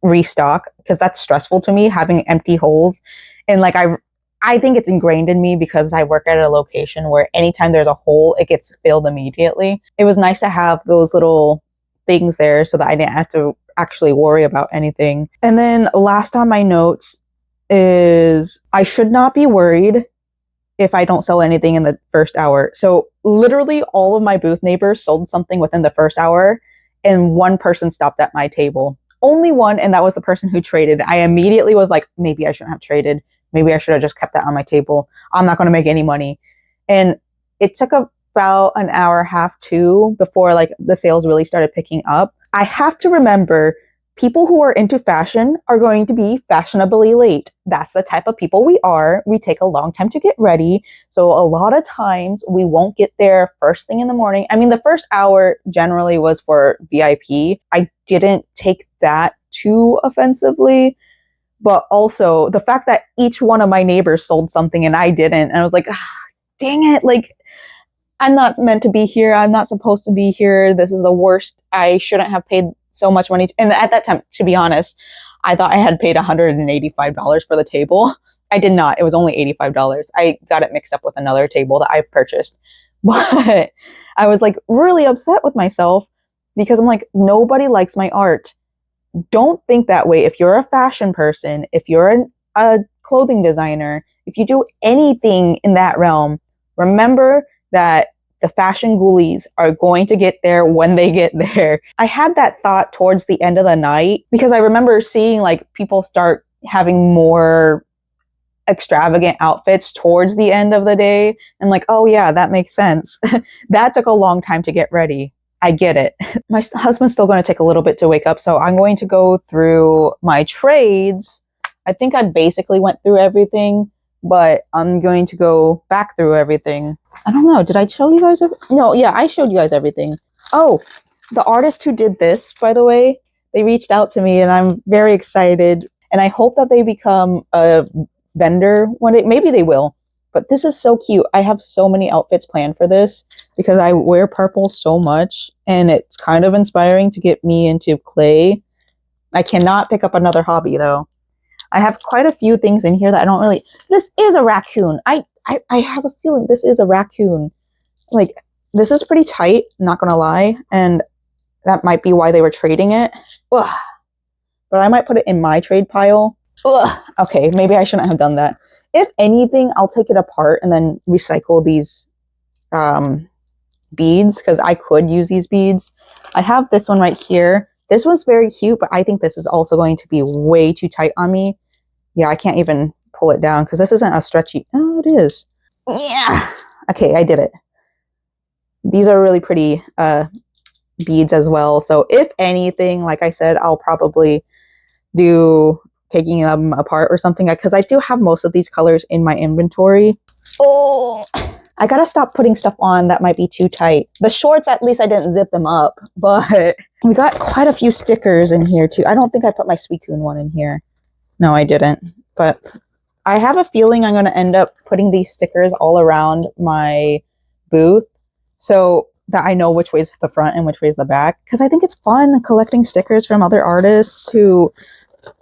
restock, because that's stressful to me, having empty holes. And like I think it's ingrained in me because I work at a location where anytime there's a hole, it gets filled immediately. It was nice to have those little things there so that I didn't have to actually worry about anything. And then last on my notes is I should not be worried if I don't sell anything in the first hour. So literally all of my booth neighbors sold something within the first hour, and one person stopped at my table. Only one, and that was the person who traded. I immediately was like, maybe I shouldn't have traded. Maybe I should have just kept that on my table. I'm not going to make any money. And it took about an hour, half, 2 before like the sales really started picking up. I have to remember, people who are into fashion are going to be fashionably late. That's the type of people we are. We take a long time to get ready. So a lot of times we won't get there first thing in the morning. I mean, the first hour generally was for VIP. I didn't take that too offensively, but also the fact that each one of my neighbors sold something and I didn't. And I was like, dang it. Like, I'm not meant to be here. I'm not supposed to be here. This is the worst. I shouldn't have paid so much money. And at that time, to be honest, I thought I had paid $185 for the table. I did not. It was only $85. I got it mixed up with another table that I purchased. But I was like really upset with myself because I'm like, nobody likes my art. Don't think that way. If you're a fashion person, if you're a clothing designer, if you do anything in that realm, remember that the fashion ghoulies are going to get there when they get there. I had that thought towards the end of the night because I remember seeing like people start having more extravagant outfits towards the end of the day. I'm like, oh yeah, that makes sense. That took a long time to get ready. I get it. My husband's still going to take a little bit to wake up, so I'm going to go through my trades. I think I basically went through everything, but I'm going to go back through everything. I don't know. Did I show you guys everything? No, yeah, I showed you guys everything. Oh, the artist who did this, by the way, they reached out to me and I'm very excited. And I hope that they become a vendor one day. Maybe they will. But this is so cute. I have so many outfits planned for this because I wear purple so much. And it's kind of inspiring to get me into clay. I cannot pick up another hobby though. I have quite a few things in here that I don't really. This is a raccoon. I have a feeling this is a raccoon. Like, this is pretty tight, not gonna lie, and that might be why they were trading it. Ugh. But I might put it in my trade pile. Ugh. Okay, maybe I shouldn't have done that. If anything, I'll take it apart and then recycle these beads, because I could use these beads. I have this one right here. This one's very cute, but I think this is also going to be way too tight on me. Yeah, I can't even pull it down because this isn't a stretchy. Oh, it is. Yeah. Okay, I did it. These are really pretty beads as well. So if anything, like I said, I'll probably do taking them apart or something, because I do have most of these colors in my inventory. Oh, I gotta stop putting stuff on that might be too tight. The shorts, at least I didn't zip them up, but we got quite a few stickers in here too. I don't think I put my Suicune one in here. No, I didn't. But I have a feeling I'm going to end up putting these stickers all around my booth so that I know which way's the front and which way's the back. Because I think it's fun collecting stickers from other artists who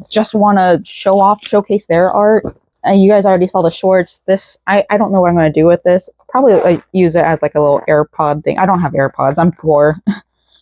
just want to show off, showcase their art. You guys already saw the shorts. This, I don't know what I'm going to do with this. Probably use it as like a little AirPod thing. I don't have AirPods. I'm poor.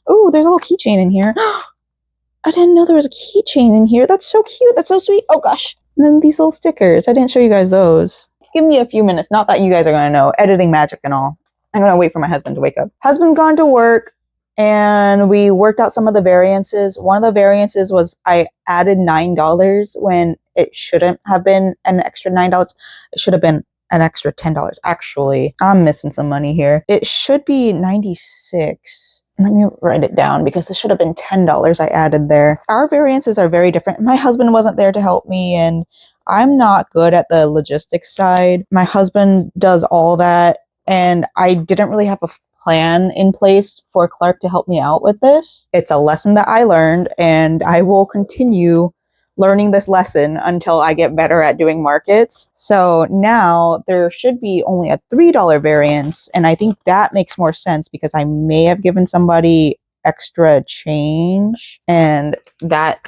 Oh, there's a little keychain in here. I didn't know there was a keychain in here. That's so cute. That's so sweet. Oh gosh. And then these little stickers. I didn't show you guys those. Give me a few minutes. Not that you guys are going to know. Editing magic and all. I'm going to wait for my husband to wake up. Husband's gone to work and we worked out some of the variances. One of the variances was I added $9 when it shouldn't have been an extra $9. It should have been an extra $10. Actually, I'm missing some money here. It should be 96. Let me write it down because it should have been $10 I added there. Our variances are very different. My husband wasn't there to help me, and I'm not good at the logistics side. My husband does all that, and I didn't really have a plan in place for Clark to help me out with this. It's a lesson that I learned, and I will continue learning this lesson until I get better at doing markets. So now there should be only a $3 variance, and I think that makes more sense because I may have given somebody extra change, and that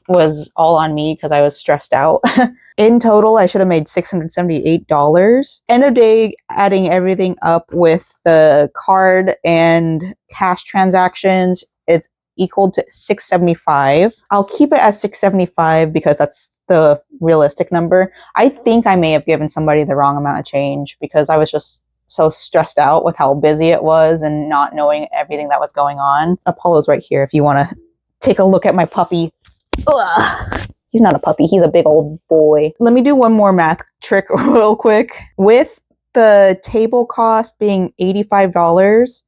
was all on me because I was stressed out. In total, I should have made $678. End of day, adding everything up with the card and cash transactions, it's equal to $675. I'll keep it as $675 because that's the realistic number. I think I may have given somebody the wrong amount of change because I was just so stressed out with how busy it was and not knowing everything that was going on. Apollo's right here if you want to take a look at my puppy. Ugh. He's not a puppy, he's a big old boy. Let me do one more math trick real quick. With the table cost being $85,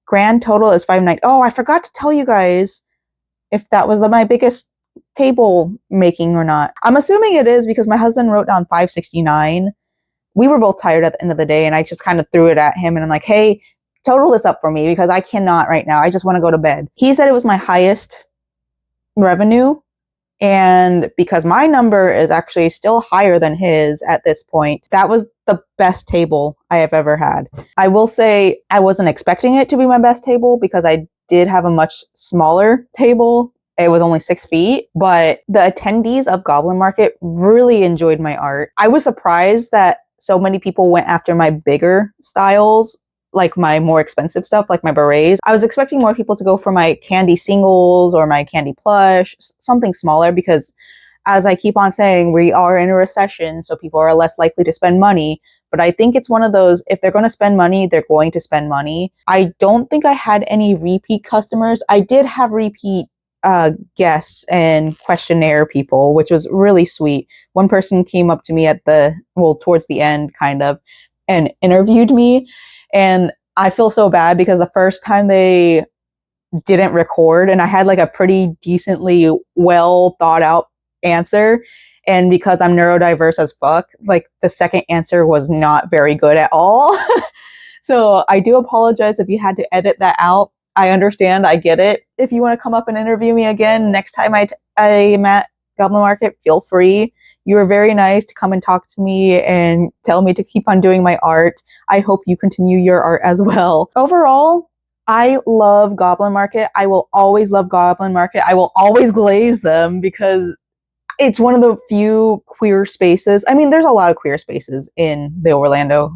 grand total is $590. Oh, I forgot to tell you guys if that was my biggest table making or not. I'm assuming it is because my husband wrote down $569. We were both tired at the end of the day, and I just kind of threw it at him, and I'm like, hey, total this up for me because I cannot right now. I just want to go to bed. He said it was my highest revenue, and because my number is actually still higher than his at this point, that was the best table I have ever had. I will say I wasn't expecting it to be my best table because I did have a much smaller table. It was only 6 feet, but the attendees of Goblin Market really enjoyed my art. I was surprised that so many people went after my bigger styles, like my more expensive stuff, like my berets. I was expecting more people to go for my candy singles or my candy plush, something smaller, because as I keep on saying, we are in a recession, so people are less likely to spend money. But I think it's one of those, if they're going to spend money, they're going to spend money. I don't think I had any repeat customers. I did have repeat guests and questionnaire people, which was really sweet. One person came up to me towards the end, kind of, and interviewed me. And I feel so bad because the first time they didn't record, and I had like a pretty decently well thought out answer. And because I'm neurodiverse as fuck, like the second answer was not very good at all. So I do apologize if you had to edit that out. I understand. I get it. If you want to come up and interview me again next time I'm at Goblin Market, feel free. You were very nice to come and talk to me and tell me to keep on doing my art. I hope you continue your art as well. Overall, I love Goblin Market. I will always love Goblin Market. I will always glaze them because it's one of the few queer spaces. I mean, there's a lot of queer spaces in the Orlando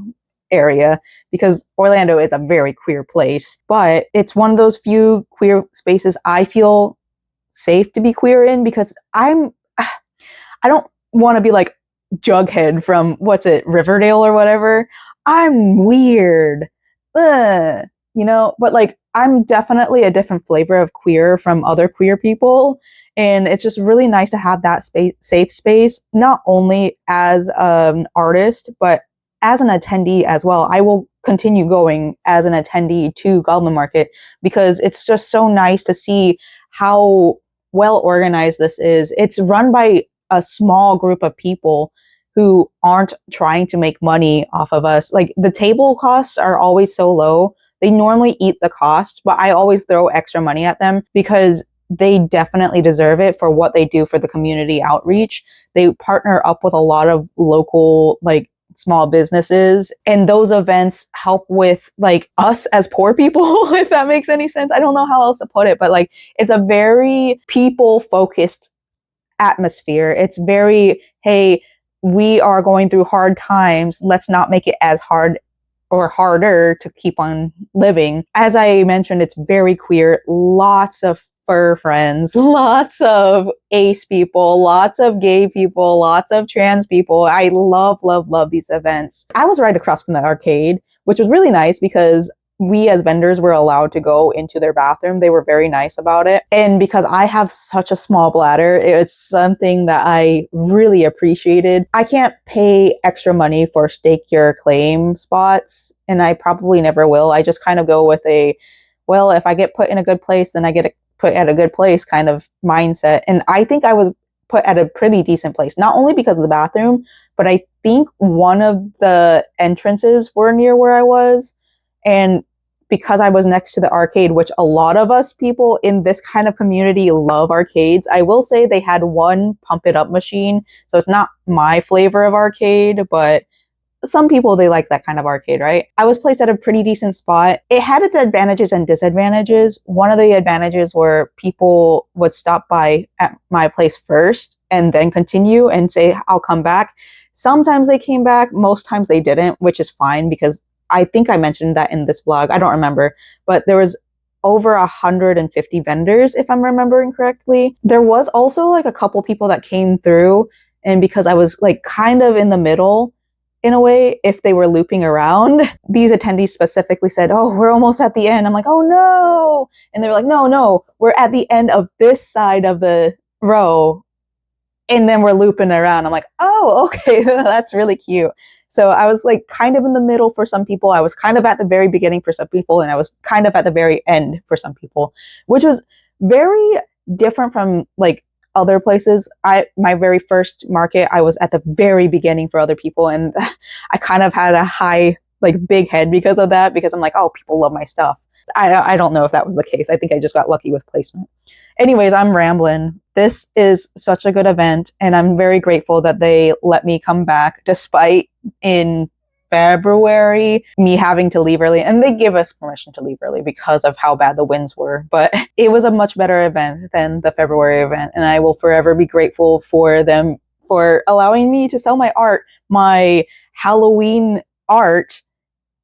area because Orlando is a very queer place, but it's one of those few queer spaces I feel safe to be queer in because I don't want to be like Jughead from what's it, Riverdale or whatever. I'm weird. Ugh, you know, but like I'm definitely a different flavor of queer from other queer people. And it's just really nice to have that space, safe space, not only as an artist, but as an attendee as well. I will continue going as an attendee to Goblin Market because it's just so nice to see how well organized this is. It's run by a small group of people who aren't trying to make money off of us. Like the table costs are always so low. They normally eat the cost, but I always throw extra money at them because they definitely deserve it for what they do for the community outreach. They partner up with a lot of local, like, small businesses, and those events help with like us as poor people, if that makes any sense. I don't know how else to put it, but like it's a very people focused atmosphere. It's very, hey, we are going through hard times. Let's not make it as hard or harder to keep on living. As I mentioned, it's very queer. Lots of fur friends, lots of ace people, lots of gay people, lots of trans people. I love, love, love these events. I was right across from the arcade, which was really nice because we as vendors were allowed to go into their bathroom. They were very nice about it. And because I have such a small bladder, it's something that I really appreciated. I can't pay extra money for stake your claim spots, and I probably never will. I just kind of go with a, well, if I get put in a good place, then I get put at a good place kind of mindset. And I think I was put at a pretty decent place, not only because of the bathroom, but I think one of the entrances were near where I was. And because I was next to the arcade, which a lot of us people in this kind of community love arcades, I will say they had one pump it up machine. So it's not my flavor of arcade, but some people, they like that kind of arcade, right? I was placed at a pretty decent spot. It had its advantages and disadvantages. One of the advantages were people would stop by at my place first and then continue and say, I'll come back. Sometimes they came back. Most times they didn't, which is fine because I think I mentioned that in this blog. I don't remember, but there was over 150 vendors, if I'm remembering correctly. There was also like a couple people that came through, and because I was like kind of in the middle, in a way, if they were looping around, these attendees specifically said, oh, we're almost at the end. I'm like, oh no. And they were like, no, we're at the end of this side of the row. And then we're looping around. I'm like, oh, okay, that's really cute. So I was like kind of in the middle for some people. I was kind of at the very beginning for some people. And I was kind of at the very end for some people, which was very different from like other places. My very first market, I was at the very beginning for other people, and I kind of had a high, like, big head because of that, because I'm like, oh, people love my stuff. I don't know if that was the case. I think I just got lucky with placement. Anyways, I'm rambling. This is such a good event, and I'm very grateful that they let me come back despite in February me having to leave early, and they give us permission to leave early because of how bad the winds were. But it was a much better event than the February event, and I will forever be grateful for them for allowing me to sell my art, my Halloween art,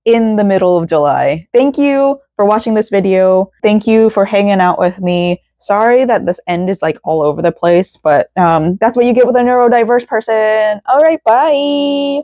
in the middle of July. Thank you for watching this video. Thank you for hanging out with me. Sorry that this end is like all over the place, but that's what you get with a neurodiverse person. All right, bye.